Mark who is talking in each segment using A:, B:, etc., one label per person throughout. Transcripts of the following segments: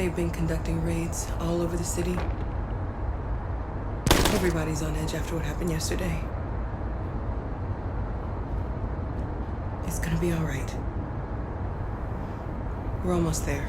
A: They've been conducting raids all over the city. Everybody's on edge after what happened yesterday. It's gonna be all right. We're almost there.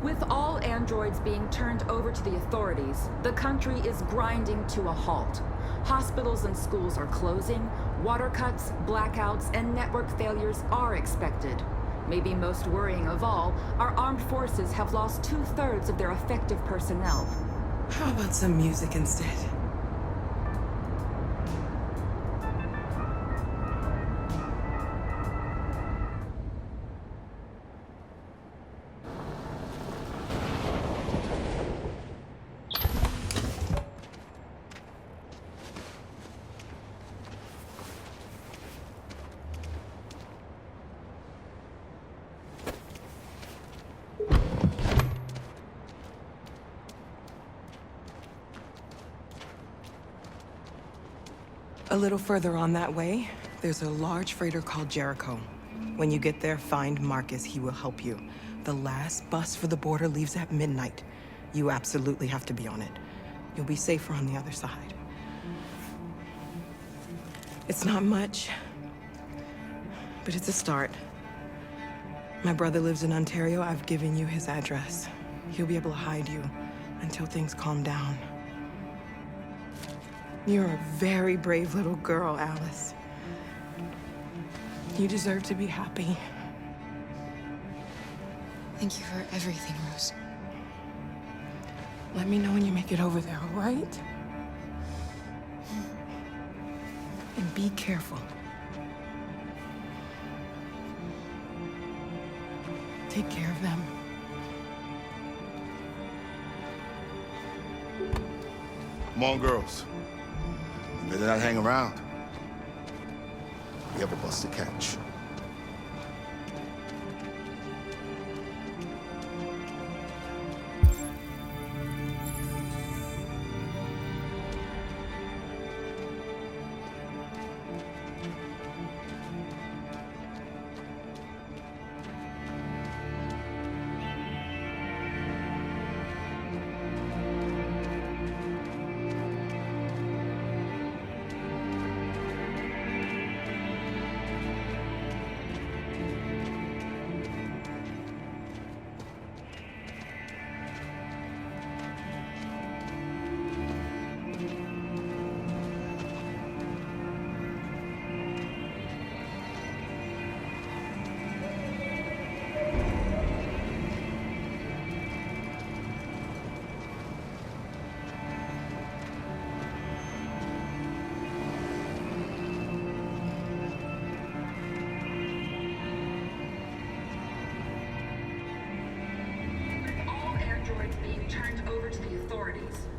B: With all androids being turned over to the authorities, the country is grinding to a halt. Hospitals and schools are closing, water cuts, blackouts, and network failures are expected. Maybe most worrying of all, our armed forces have lost 2/3 of their effective personnel.
A: How about some music instead? A little further on that way, there's a large freighter called Jericho. When you get there, find Markus. He will help you. The last bus for the border leaves at midnight. You absolutely have to be on it. You'll be safer on the other side. It's not much, but it's a start. My brother lives in Ontario. I've given you his address. He'll be able to hide you until things calm down. You're a very brave little girl, Alice. You deserve to be happy.
C: Thank you for everything, Rose.
A: Let me know when you make it over there, all right? And be careful. Take care of them.
D: Come on, girls. You better not hang around. We have a bus to catch.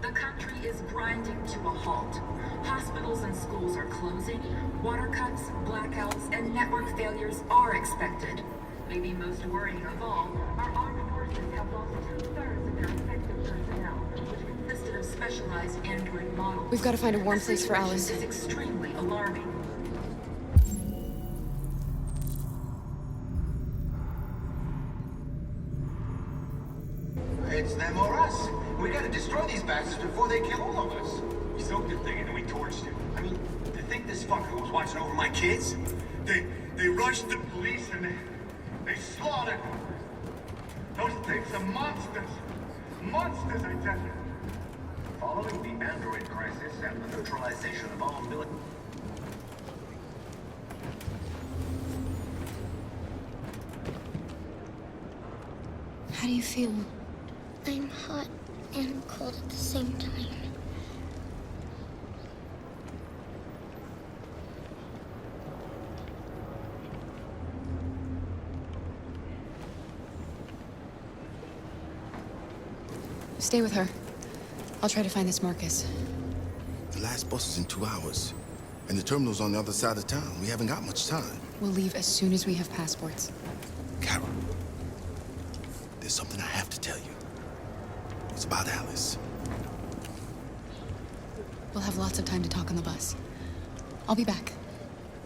B: The country is grinding to a halt. Hospitals and schools are closing, water cuts, blackouts, and network failures are expected. Maybe most worrying of all, our armed forces have lost 2/3 of their effective personnel, which consisted of specialized android models.
C: We've got to find a warm place for Alice.
B: This is extremely alarming.
E: It's them or us. We gotta destroy these bastards before they kill all of us. We soaked the thing and then we torched it. I mean, to think this fucker was watching over my kids? They rushed the police and they slaughtered them. Those things are monsters. Monsters, I tell you. Following the android crisis and the neutralization of all military...
C: How do you feel?
F: I'm hot and cold at the same time.
C: Stay with her. I'll try to find this Marcus.
D: The last bus is in 2 hours. And the terminal's on the other side of town. We haven't got much time.
C: We'll leave as soon as we have passports.
D: Carol, there's something I have to tell you. It's about Alice.
C: We'll have lots of time to talk on the bus. I'll be back.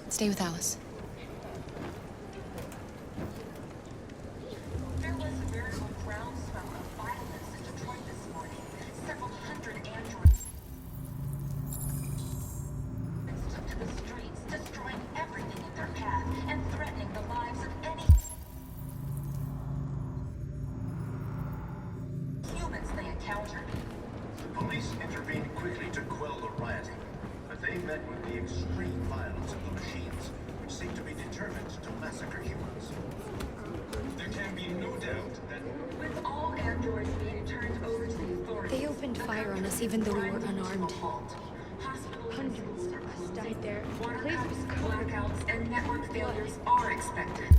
C: Stay with Alice.
B: There was a veritable groundswell of violence in Detroit this morning. Several hundred androids took to the streets, destroying everything in their path and threatening the lives of any humans they encountered.
E: The police intervened quickly to quell the rioting, but they met with the extreme violence of the machines, which seem to be determined to massacre humans. There can be no doubt that...
B: With all androids being turned over to the authorities,
F: They opened fire on us even though we were unarmed.
B: Hospitals and
F: Hundreds
B: schools are
F: of us
B: closing.
F: died there.
B: Water
F: The place
B: cuts,
F: was covered.
B: blackouts, and network failures are expected.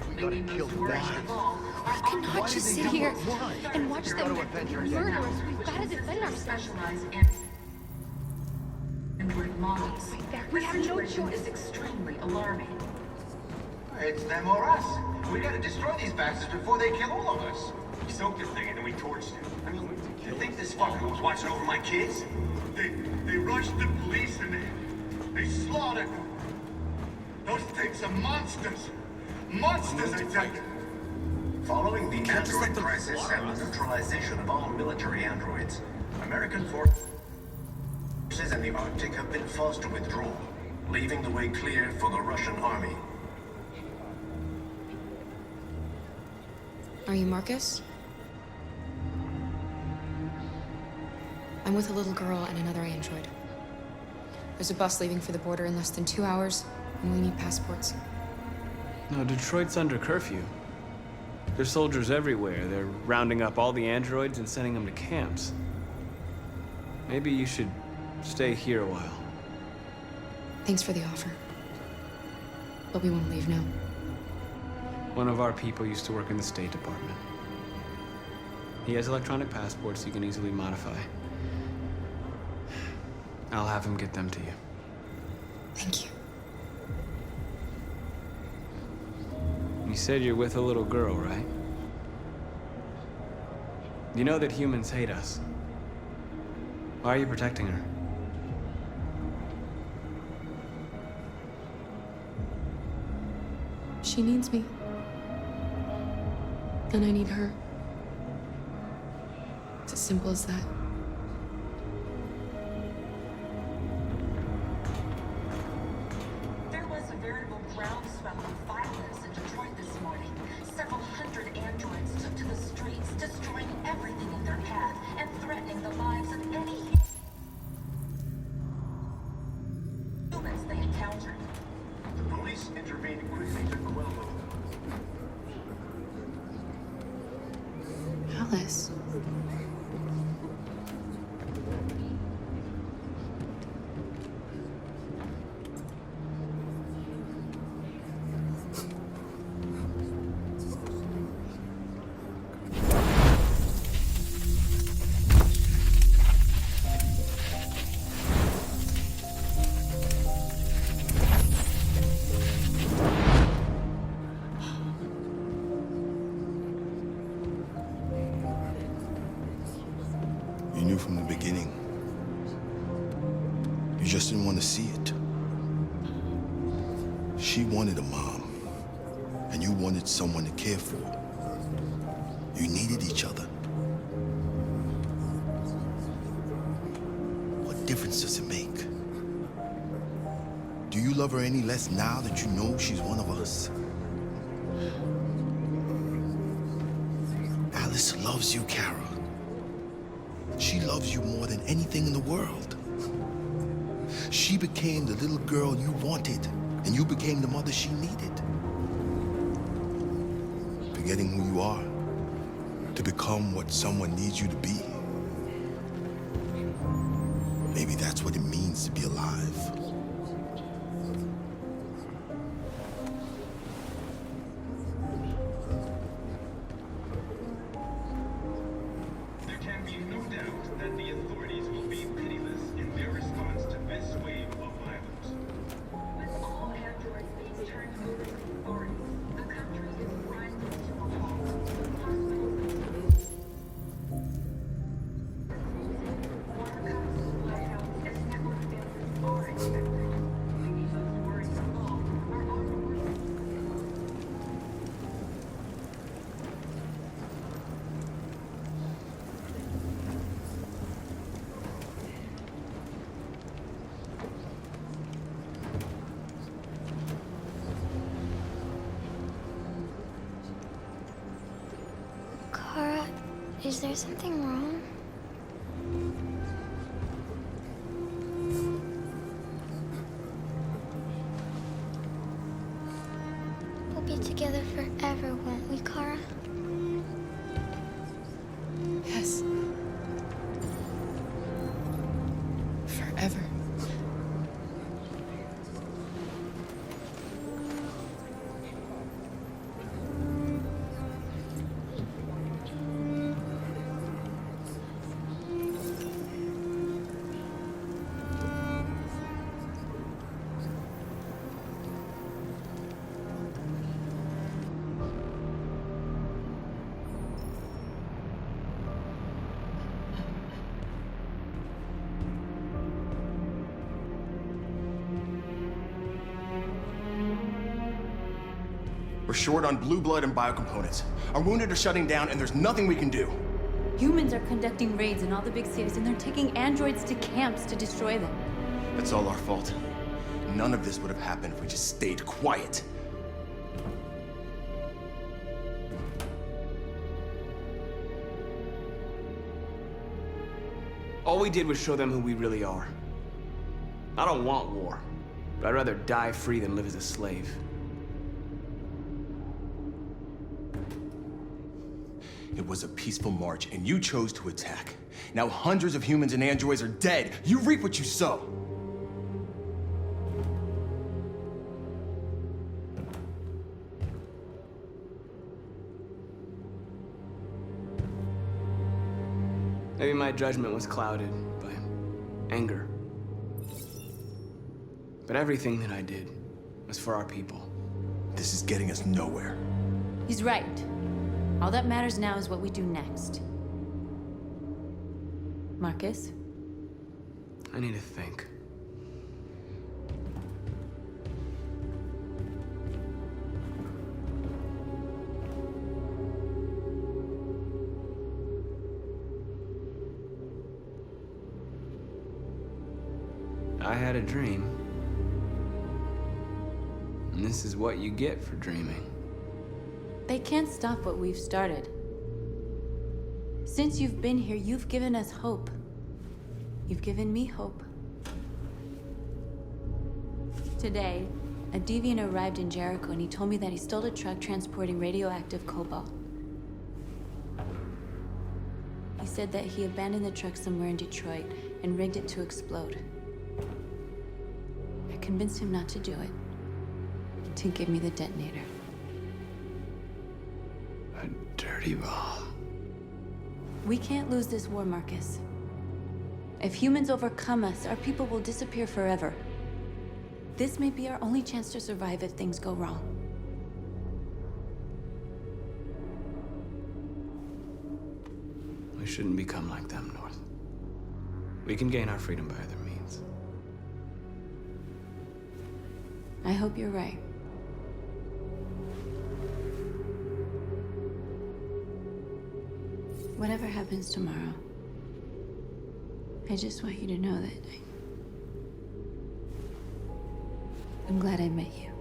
G: We gotta kill them.
B: Worst of all,
F: We cannot just sit here and watch them murder us. We've got to defend ourselves.
B: specialize in android models.
F: We
B: The
F: have no
B: situation
F: choice.
B: is extremely alarming.
E: It's them or us. We gotta destroy these bastards before they kill all of us. We soaked the thing and then we torched it. I mean, to think this fucker was watching over my kids? They rushed the police and they slaughtered them. Those things are monsters. Monsters, I tell you. Following the android crisis and the neutralization of all military androids, American forces in the Arctic have been forced to withdraw, leaving the way clear for the Russian army.
C: Are you Marcus? I'm with a little girl and another android. There's a bus leaving for the border in less than 2 hours, and we need passports.
H: No, Detroit's under curfew. There's soldiers everywhere. They're rounding up all the androids and sending them to camps. Maybe you should stay here a while.
C: Thanks for the offer. But we won't leave now.
H: One of our people used to work in the State Department. He has electronic passports you can easily modify. I'll have him get them to you.
C: Thank you.
H: You said you're with a little girl, right? You know that humans hate us. Why are you protecting her?
C: She needs me. And I need her. It's as simple as that.
B: There was a veritable groundswell of violence in Detroit this morning. Several hundred androids took to the streets, destroying everything in their path and threatening the lives of any humans they encountered.
E: The police intervened quickly to quell them.
C: Alice.
D: You knew from the beginning. You just didn't want to see it. She wanted a mom, and you wanted someone to care for. You needed each other. What difference does it make? Do you love her any less now that you know she's one of us? Alice loves you, Kara. She loves you more than anything in the world. She became the little girl you wanted, and you became the mother she needed. Forgetting who you are to become what someone needs you to be. Maybe that's what it means to be alive.
E: There can be no doubt that the authorities will be pitiless in their response to this wave of violence.
B: With all androids being turned over to the authorities, the country is grinding to a halt. Hospitals, water cuts, blackouts, and network failures are expected. Many of those worries involved are on the way.
F: Kara, is there something wrong? We'll be together forever, won't we, Kara?
C: Yes. Forever.
I: We're short on blue blood and biocomponents. Our wounded are shutting down, and there's nothing we can do.
J: Humans are conducting raids in all the big cities, and they're taking androids to camps to destroy them.
I: That's all our fault. None of this would have happened if we just stayed quiet.
H: All we did was show them who we really are. I don't want war, but I'd rather die free than live as a slave.
I: It was a peaceful march, and you chose to attack. Now hundreds of humans and androids are dead. You reap what you sow.
H: Maybe my judgment was clouded by anger. But everything that I did was for our people.
I: This is getting us nowhere.
J: He's right. All that matters now is what we do next. Marcus?
H: I need to think. I had a dream. And this is what you get for dreaming.
J: They can't stop what we've started. Since you've been here, you've given us hope. You've given me hope. Today, a deviant arrived in Jericho and he told me that he stole a truck transporting radioactive cobalt. He said that he abandoned the truck somewhere in Detroit and rigged it to explode. I convinced him not to do it, to give me the detonator.
H: A dirty bomb.
J: We can't lose this war, Marcus. If humans overcome us, our people will disappear forever. This may be our only chance to survive if things go wrong.
H: We shouldn't become like them, North. We can gain our freedom by other means.
J: I hope you're right. Whatever happens tomorrow, I just want you to know that I'm glad I met you.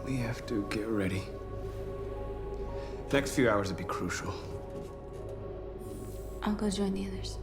H: We have to get ready. Next few hours would be crucial.
J: I'll go join the others.